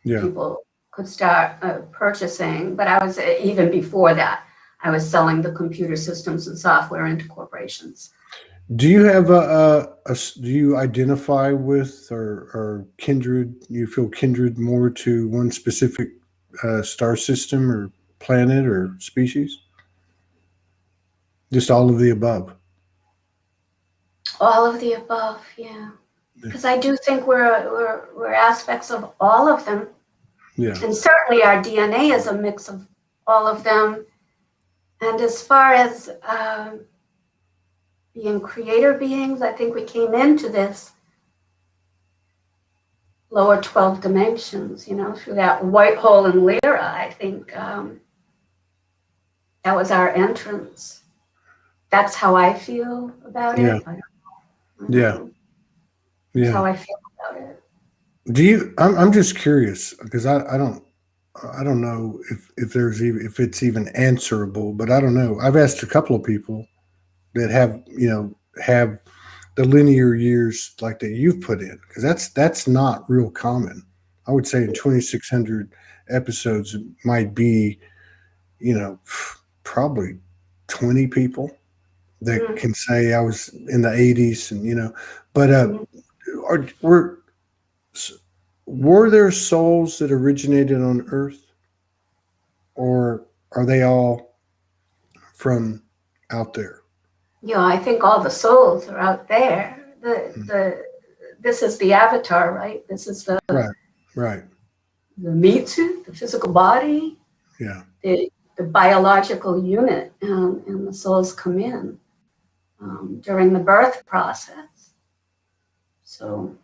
people could start purchasing. But I was, even before that, I was selling the computer systems and software into corporations. Do you have do you identify with or kindred? You feel kindred more to one specific star system or planet or species? Just all of the above. All of the above, yeah. Because I do think we're aspects of all of them. Yeah. And certainly our DNA is a mix of all of them. And as far as being creator beings, I think we came into this lower 12 dimensions, you know, through that white hole in Lyra. I think that was our entrance. That's how I feel about it. I don't know. That's how I feel about it. Do you? I'm just curious, because I don't know if it's even answerable, but I don't know. I've asked a couple of people that have the linear years like that you've put in, because that's not real common. I would say in 2,600 episodes, it might be, you know, probably 20 people that can say I was in the 80s, and, you know, but were there souls that originated on Earth, or are they all from out there? Yeah, I think all the souls are out there. This is the avatar, right? This is the right. The meat suit, the physical body, the biological unit, and the souls come in during the birth process. So.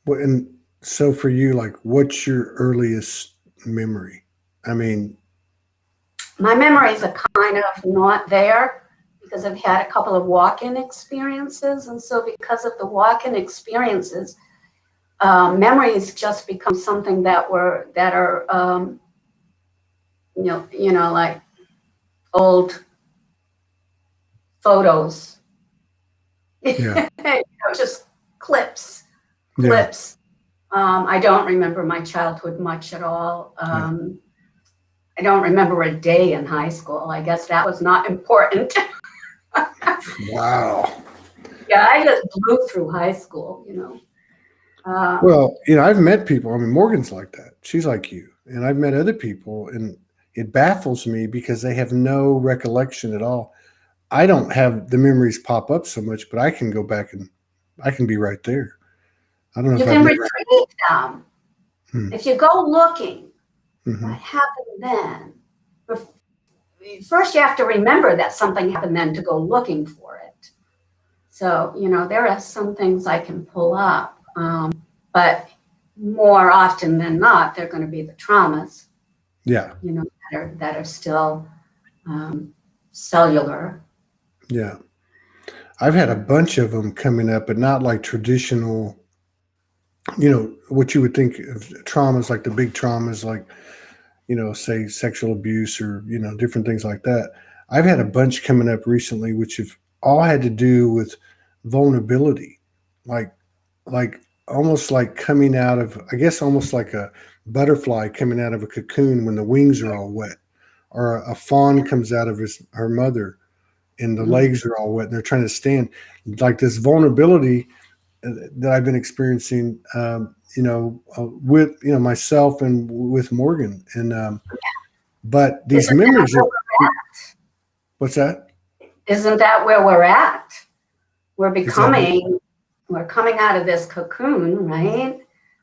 Well, and so for you, like, what's your earliest memory? I mean, my memories are kind of not there, because I've had a couple of walk-in experiences, and so because of the walk-in experiences, memories just become something that are you know, like old photos, you know, just clips. I don't remember my childhood much at all. I don't remember a day in high school. I guess that was not important. Wow. Yeah, I just blew through high school, you know. Well, you know, I've met people. I mean, Morgan's like that. She's like you. And I've met other people, and it baffles me because they have no recollection at all. I don't have the memories pop up so much, but I can go back and I can be right there. I don't know you if can retrieve them. If you go looking, what happened then? First, you have to remember that something happened then to go looking for it. So, you know, there are some things I can pull up, but more often than not, they're going to be the traumas. Yeah. You know, that are still cellular. Yeah. I've had a bunch of them coming up, but not like traditional, you know, what you would think of traumas, like the big traumas, like, you know, say sexual abuse or, you know, different things like that. I've had a bunch coming up recently, which have all had to do with vulnerability, like like almost like coming out of, I guess, almost like a butterfly coming out of a cocoon when the wings are all wet, or a fawn comes out of her mother and the Mhm. legs are all wet and they're trying to stand. Like this vulnerability that I've been experiencing, with myself and with Morgan, and but these Isn't that memories where are, we're at? what's that? Isn't that where we're at? We're Is that what? becoming, we're coming out of this cocoon, right?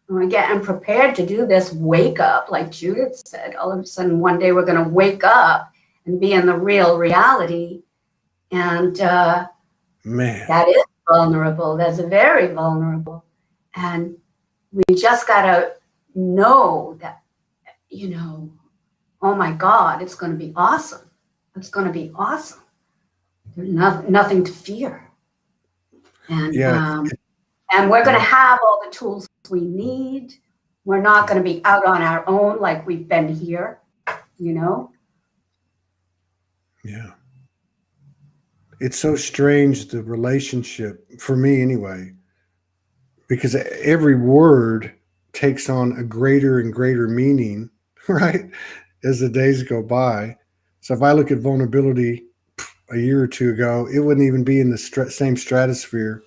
And we're getting prepared to do this wake up, like Judith said. All of a sudden, one day we're going to wake up and be in the real reality. And Man, that is vulnerable. That's very vulnerable. And we just got to know that, oh my God, it's going to be awesome. It's going to be awesome. There's nothing to fear. And yeah, and we're going to yeah, have all the tools we need. We're not going to be out on our own like we've been here, you know? yeah. It's so strange, the relationship, for me anyway, because every word takes on a greater and greater meaning, right? As the days go by. So if I look at vulnerability a year or two ago, it wouldn't even be in the same stratosphere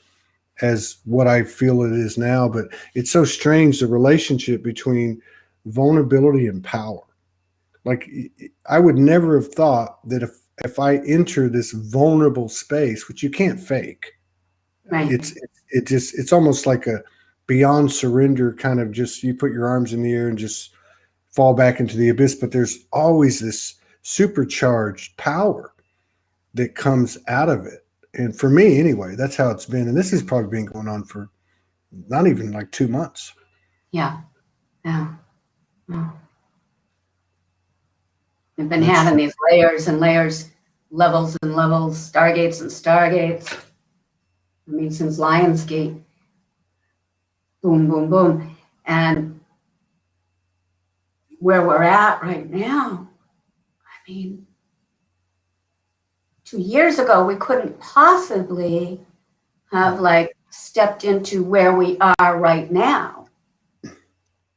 as what I feel it is now. But it's so strange, the relationship between vulnerability and power. Like, I would never have thought that if I enter this vulnerable space, which you can't fake, Right. it's almost like a beyond surrender kind of, just you put your arms in the air and just fall back into the abyss. But there's always this supercharged power that comes out of it. And for me, anyway, that's how it's been. And this has probably been going on for not even like 2 months. Yeah. Yeah. Yeah. We've been That's having true. these layers and layers, levels and levels, stargates and stargates. I mean, since Lionsgate, boom, boom, boom. And where we're at right now, I mean, 2 years ago, we couldn't possibly have like stepped into where we are right now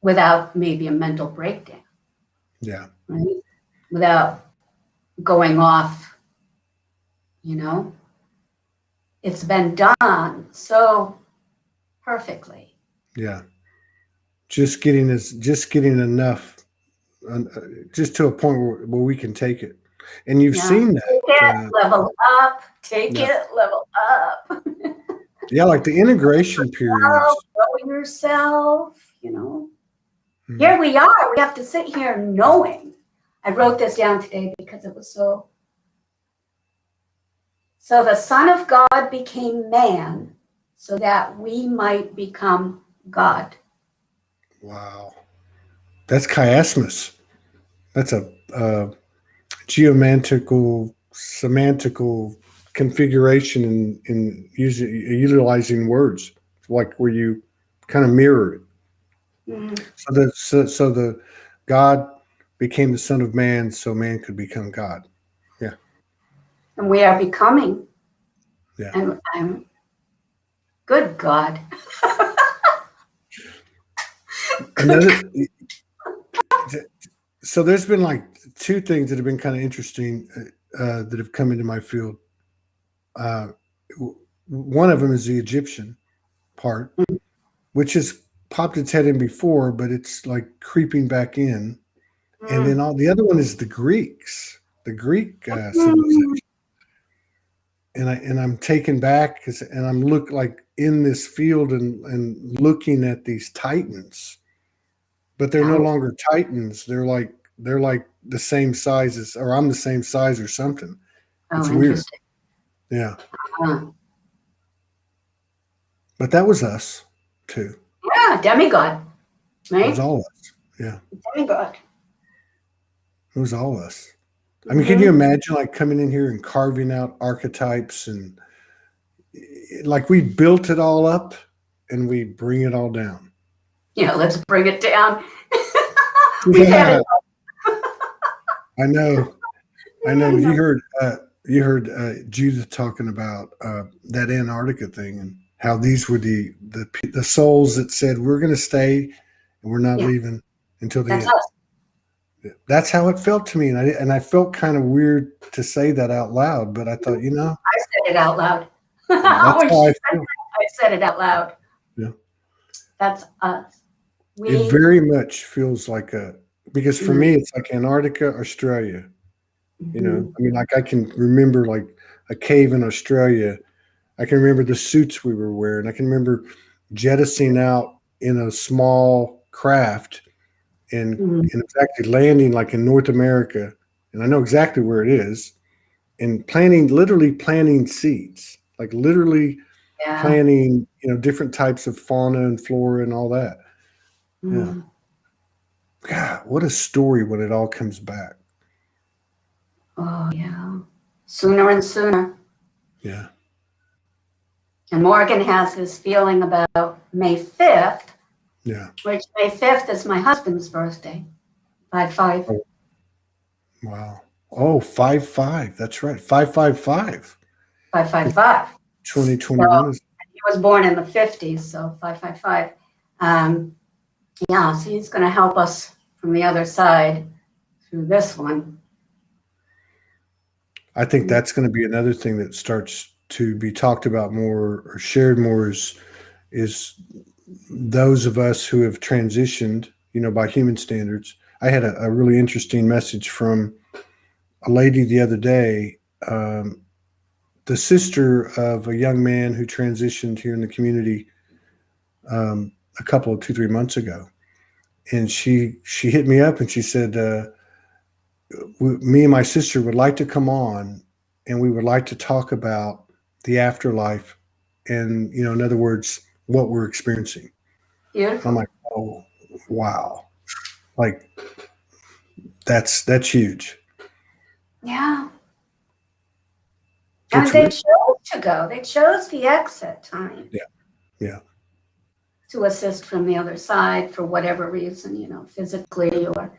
without maybe a mental breakdown, Yeah. right? Without going off, you know? It's been done so perfectly. Yeah. Just getting enough, uh, just to a point where we can take it. And you've Yeah. seen Take that. it, level up, take Yeah. it, level up. Yeah. Like the integration Grow periods. yourself, you know. Mhm. Here we are. We have to sit here knowing. I wrote this down today because it was so. So the Son of God became man so that we might become God. Wow. That's chiasmus. That's a geomantical, semantical configuration in utilizing words, like where you kind of mirror it. Mm. So the God became the Son of Man, so man could become God. Yeah, And we are becoming. yeah. And I'm good God. Another. So there's been like two things that have been kind of interesting, that have come into my field. Uh, One of them is the Egyptian part, which has popped its head in before, but it's like creeping back in. And then Mm. all the other one is the Greeks, the Greek Mm. civilization. And I'm taken back, and I'm look like in this field and looking at these titans, but they're no Oh, longer titans. They're like the same size as, or I'm the same size or something. oh, It's weird. interesting. Yeah. Uh, But that was us too. yeah, demigod, It was right? all us. Yeah. Demigod. It was all us. I mean, can you Mm-hmm. imagine like coming in here and carving out archetypes, and like we built it all up and we bring it all down? Yeah, let's bring it down. We've had Yeah, it. I know. I know. You heard you heard Judith talking about that Antarctica thing and how these were the souls that said we're going to stay and we're not Yeah, leaving until the that's end. us. That's how it felt to me, and I felt kind of weird to say that out loud, but I thought, I said it out loud. that's When how she I said feel. that, I said it out loud. Yeah. That's us. It We, very much feels like because for mm, me it's like Antarctica, Australia. mhm, I mean, like I can remember like a cave in Australia. I can remember the suits we were wearing. I can remember jettisoning out in a small craft mm, and exactly landing like in North America, and I know exactly where it is, and literally planting seeds, like literally yeah. planting, different types of fauna and flora and all that. Yeah. Mm. God, what a story when it all comes back. Oh, yeah. Sooner and sooner. Yeah. And Morgan has this feeling about May 5th, Yeah. which May 5th is my husband's birthday. 5/5. Oh, wow. Oh, 5-5. That's right. 5-5-5. 5/5/5. So 2021 is. he was born in the 50s, so 5/5/5. Um, yeah, so he's going to help us from the other side through this one. I think that's going to be another thing that starts to be talked about more or shared more is those of us who have transitioned, by human standards. I had a really interesting message from a lady the other day, the sister of a young man who transitioned here in the community a couple of 2-3 months ago, and she hit me up and she said, me and my sister would like to come on, and we would like to talk about the afterlife, and in other words, what we're experiencing. I'm Beautiful. like, oh wow, like that's huge. Yeah. I mean, It's they real. chose to go. They chose the exit time Yeah, yeah. to assist from the other side for whatever reason, physically or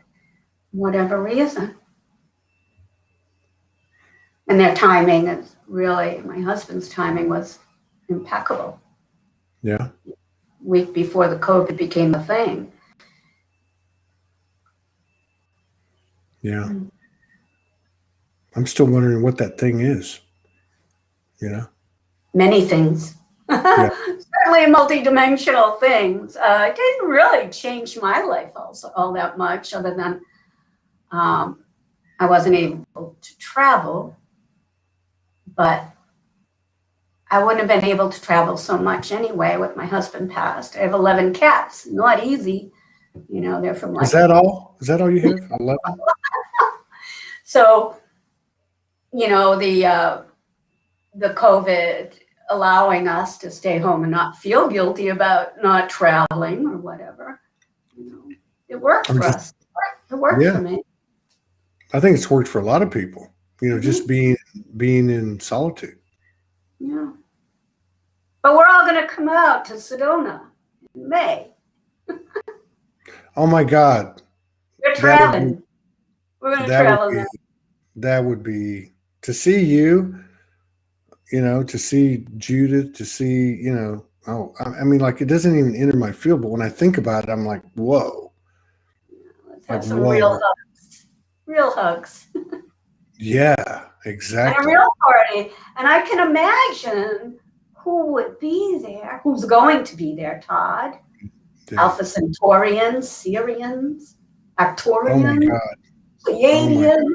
whatever reason. And their timing is really, my husband's timing was impeccable. Yeah. Week before the COVID became a thing. Yeah. I'm still wondering what that thing is, Many things. Yeah. Certainly multidimensional things. It didn't really change my life also all that much, other than I wasn't able to travel, but I wouldn't have been able to travel so much anyway with my husband passed. I have 11 cats. Not easy. They're from Is like, that all? Is that all you have? 11? so, the COVID allowing us to stay home and not feel guilty about not traveling or whatever. It worked I'm for just, us. It worked yeah. for me. I think it's worked for a lot of people. Just being in solitude. Yeah. But we're all going to come out to Sedona in May. Oh my God. We're That would be, traveling. We're going to that would travel be now. that would be to see you, to see Judith, to see, oh, I mean, like it doesn't even enter my field, but when I think about it, I'm like, whoa, Let's like, have some real whoa. hugs. Real hugs. Yeah, And a exactly. real party. And I can imagine who would be there, who's going to be there, Todd. Yeah. Alpha Centaurians, Syrians, Oh my Arcturians, God. Pleiadians.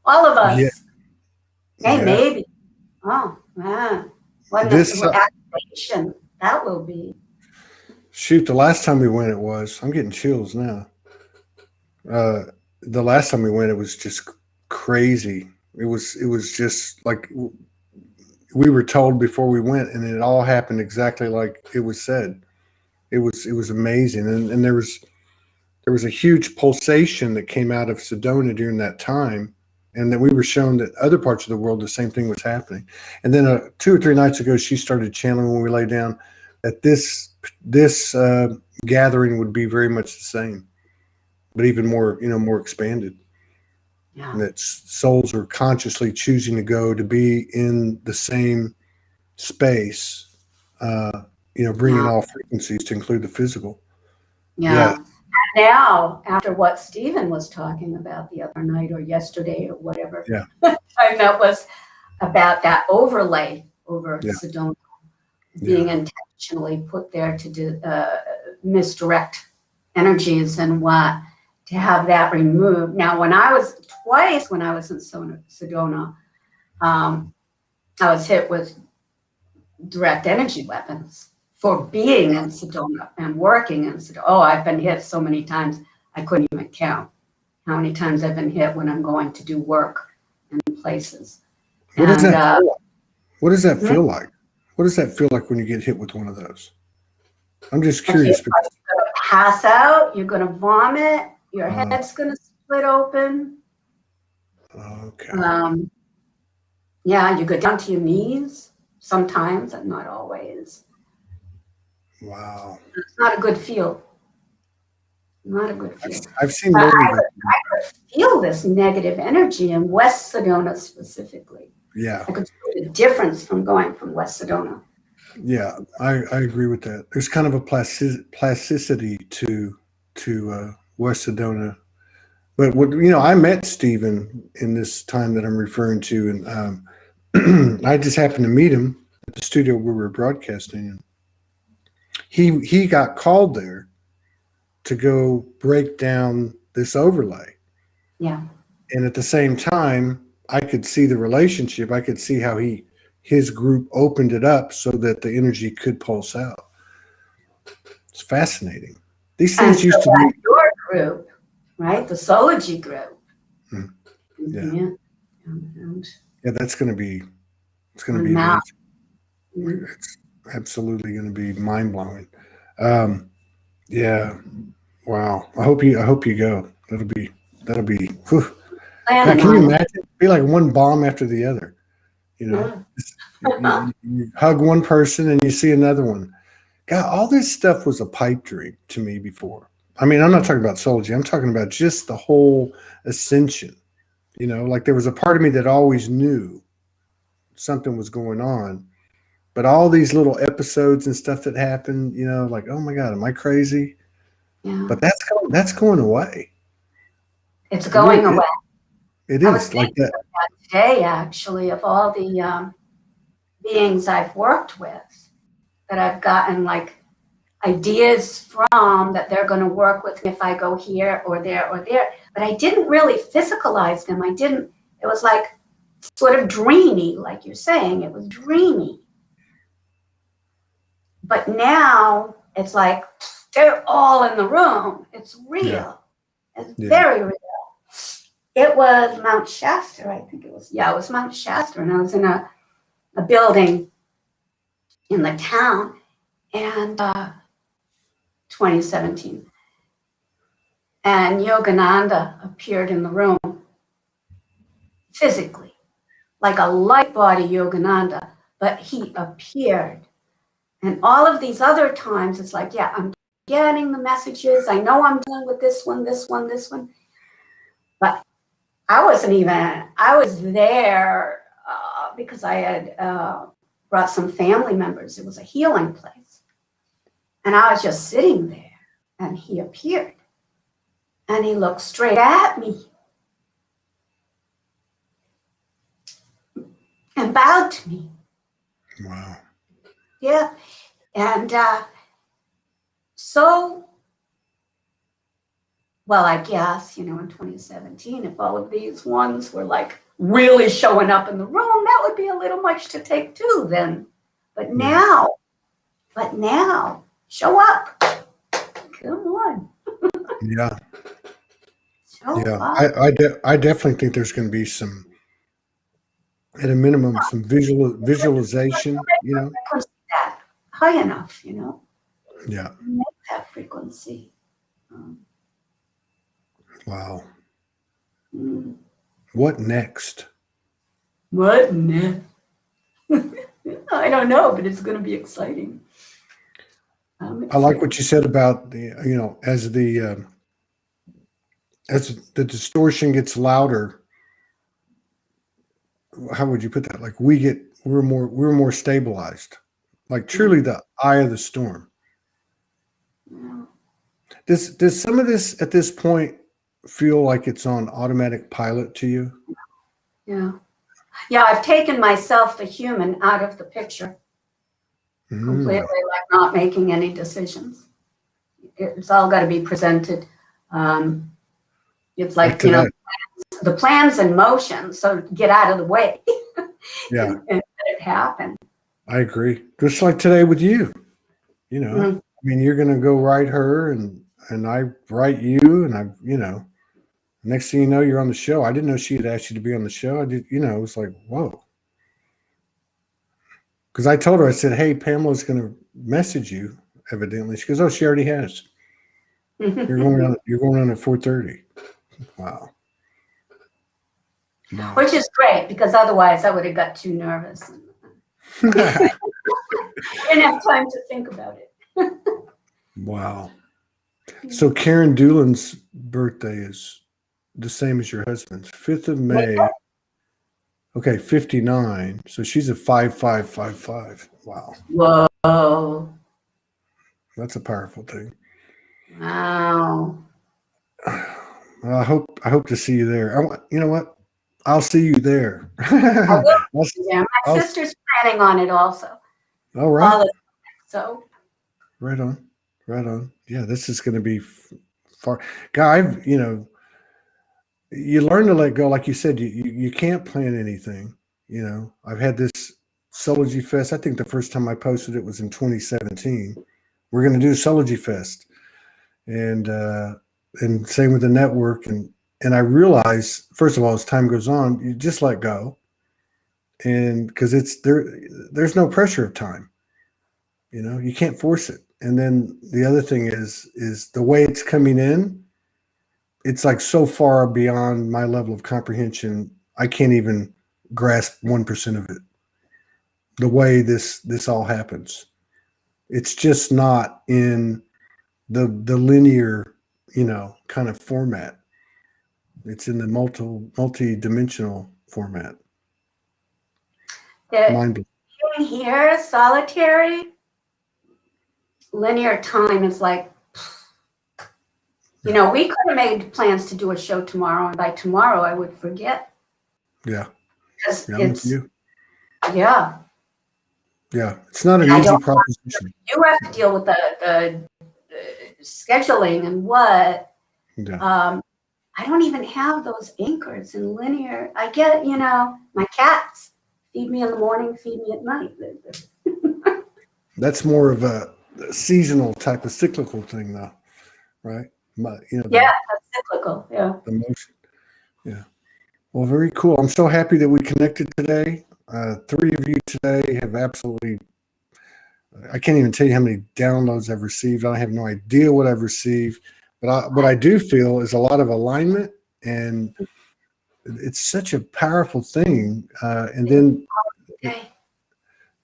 All of Yeah. us. Hey, Yeah. maybe. Oh, man. What This, an activation that will be. shoot, the last time we went, I'm getting chills now. The last time we went, it was just crazy. It was just like we were told before we went, and it all happened exactly like it was said. It was amazing, and there was a huge pulsation that came out of Sedona during that time, and that we were shown that other parts of the world the same thing was happening. And then 2 or 3 nights ago, she started channeling when we lay down that this gathering would be very much the same, but even more more expanded. Yeah. and that souls are consciously choosing to go to be in the same space, bringing Yeah. all frequencies to include the physical. Yeah. Yeah. Now, after what Stephen was talking about the other night or yesterday or whatever Yeah. time that was, about that overlay over Yeah. Sedona being intentionally put there to misdirect energies and what, to have that removed. Now, when I was in Sedona, I was hit with direct energy weapons for being in Sedona and working in Sedona. Oh, I've been hit so many times, I couldn't even count how many times I've been hit when I'm going to do work in places. What does that feel like? What does that feel like? What does that feel like when you get hit with one of those? I'm just curious. You're going to pass out, you're going to vomit, your head's going to split open. Okay. Yeah, you go down to your knees sometimes, and not always. Wow. It's not a good feel. Not a good feel. I've seen more. I could feel this negative energy in West Sedona specifically. Yeah. I could feel the difference from going from West Sedona. Yeah, I agree with that. There's kind of a plasticity to West Sedona. But I met Stephen in this time that I'm referring to, and I just happened to meet him at the studio where we were broadcasting. And he got called there to go break down this overlay. Yeah. And at the same time, I could see the relationship. I could see how his group opened it up so that the energy could pulse out. It's fascinating. These things used to be your group, right? The Soulogy group. Yeah. Yeah, that's going to be. It's going to be. It's absolutely going to be mind blowing. Yeah. Wow. I hope you go. That'll be. Whew. God, can you imagine? It'd be like one bomb after the other. You hug one person and you see another one. God, all this stuff was a pipe dream to me before. I mean, I'm not talking about Soulogy. I'm talking about just the whole ascension. Like there was a part of me that always knew something was going on, but all these little episodes and stuff that happened, like, oh my God, am I crazy? Yeah. But that's going away. It's going away. It is like that. Today, actually, of all the beings I've worked with, that I've gotten like ideas from, that they're going to work with me if I go here or there or there. But I didn't really physicalize them. It was like sort of dreamy, like you're saying. It was dreamy. But now it's like they're all in the room. It's real. Yeah. It's very real. It was Mount Shasta, I think it was. Yeah, it was Mount Shasta. And I was in a building in the town, and 2017. And Yogananda appeared in the room physically, like a light body Yogananda, but he appeared. And all of these other times, it's like, yeah, I'm getting the messages. I know I'm dealing with this one. But I was there because I had brought some family members. It was a healing place. And I was just sitting there, and he appeared. And he looked straight at me and bowed to me. Wow. Yeah. And I guess, in 2017, if all of these ones were like really showing up in the room, that would be a little much to take too then. But now, show up. Come on. Yeah. Show up. I definitely think there's going to be some, at a minimum, some visualization, That high enough, Yeah. Make that frequency. Wow. What next? What next? I don't know, but it's going to be exciting. I like what you said about the, as the distortion gets louder how would you put that? Like we're more stabilized, like truly the eye of the storm. Yeah. Does some of this at this point feel like it's on automatic pilot to you? Yeah. Yeah, I've taken myself, the human, out of the picture completely, Mm. like not making any decisions. It's all got to be presented. It's Like like, today. the plan's in motion, so get out of the way Yeah, and let it happen. I agree. Just like today with you. Mhm. I mean, you're gonna go write her, and I write you, and next thing you know, you're on the show. I didn't know she had asked you to be on the show. I did, it was like, whoa. Because I told her, I said, hey, Pamela's going to message you, evidently. She goes, oh, she already has. You're going on at 4:30. Wow. Wow. Which is great, because otherwise I would have got too nervous. I didn't have time to think about it. Wow. So Karen Doolin's birthday is the same as your husband's, 5th of May. Okay, 59. So she's a 5555. Wow. Whoa. That's a powerful thing. Wow. Well, I hope to see you there. You know what? I'll see you there. I will. I'll, Yeah, my I'll, sister's planning on it also. all right. All of it, so. Right on. Right on. Yeah, this is going to be far. Guy, you learn to let go. Like you said, you can't plan anything. I've had this Soulogy Fest. I think the first time I posted it was in 2017. We're going to do Soulogy Fest. And same with the network. And I realize, first of all, as time goes on, you just let go. And because there's no pressure of time. You can't force it. And then the other thing is the way it's coming in, it's like so far beyond my level of comprehension. I can't even grasp 1% of it. The way this all happens. It's just not in the linear, kind of format. It's in the multi-dimensional format. Mind blowing. Here, solitary, linear time is like, we could have made plans to do a show tomorrow, and by tomorrow I would forget. Yeah. Because I'm with you. Yeah. Yeah. It's not an easy proposition. You have to deal with the scheduling and what. Yeah. I don't even have those anchors in linear. I get, my cats feed me in the morning, feed me at night. That's more of a seasonal type of cyclical thing, though, right? Yeah, that's cyclical. Yeah. The motion. Yeah. Well, very cool. I'm so happy that we connected today. 3 of you today have absolutely, I can't even tell you how many downloads I've received. I have no idea what I've received, but what I do feel is a lot of alignment, and it's such a powerful thing. And then the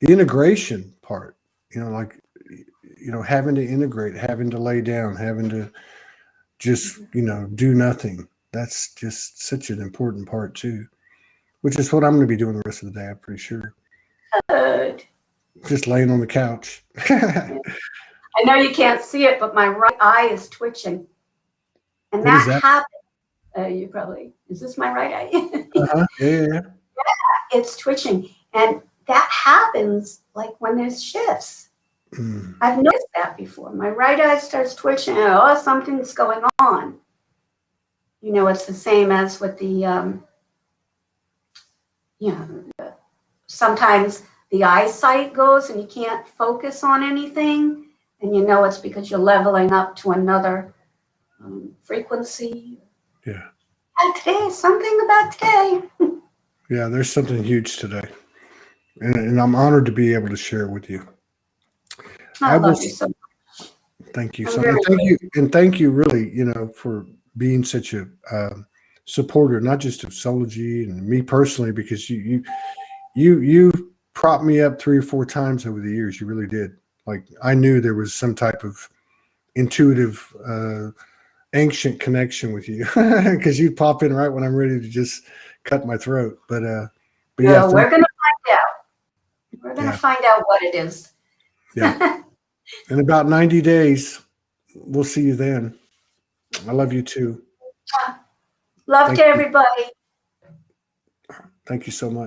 integration part, having to integrate, having to lay down, having to just, do nothing. That's just such an important part too, which is what I'm going to be doing the rest of the day. I'm pretty sure. Good. Just laying on the couch. I know you can't see it, but my right eye is twitching. And What is that that? is this my right eye? Yeah. It's twitching. And that happens like when there's shifts. I've noticed that before. My right eye starts twitching. Oh, something's going on. It's the same as with the, sometimes the eyesight goes and you can't focus on anything. And it's because you're leveling up to another frequency. Yeah. Today, something about today. Yeah, there's something huge today. And I'm honored to be able to share it with you. I love you so much. Thank you. Thank you really, for being such a supporter, not just of Soulogy and me personally, because you propped me up 3 or 4 times over the years. You really did. Like, I knew there was some type of intuitive, ancient connection with you, because you'd pop in right when I'm ready to just cut my throat. But But yeah, So we're going to find out. We're going to find out what it is. yeah. In about 90 days, we'll see you then. I love you too. Love Thank to you. everybody. Thank you so much.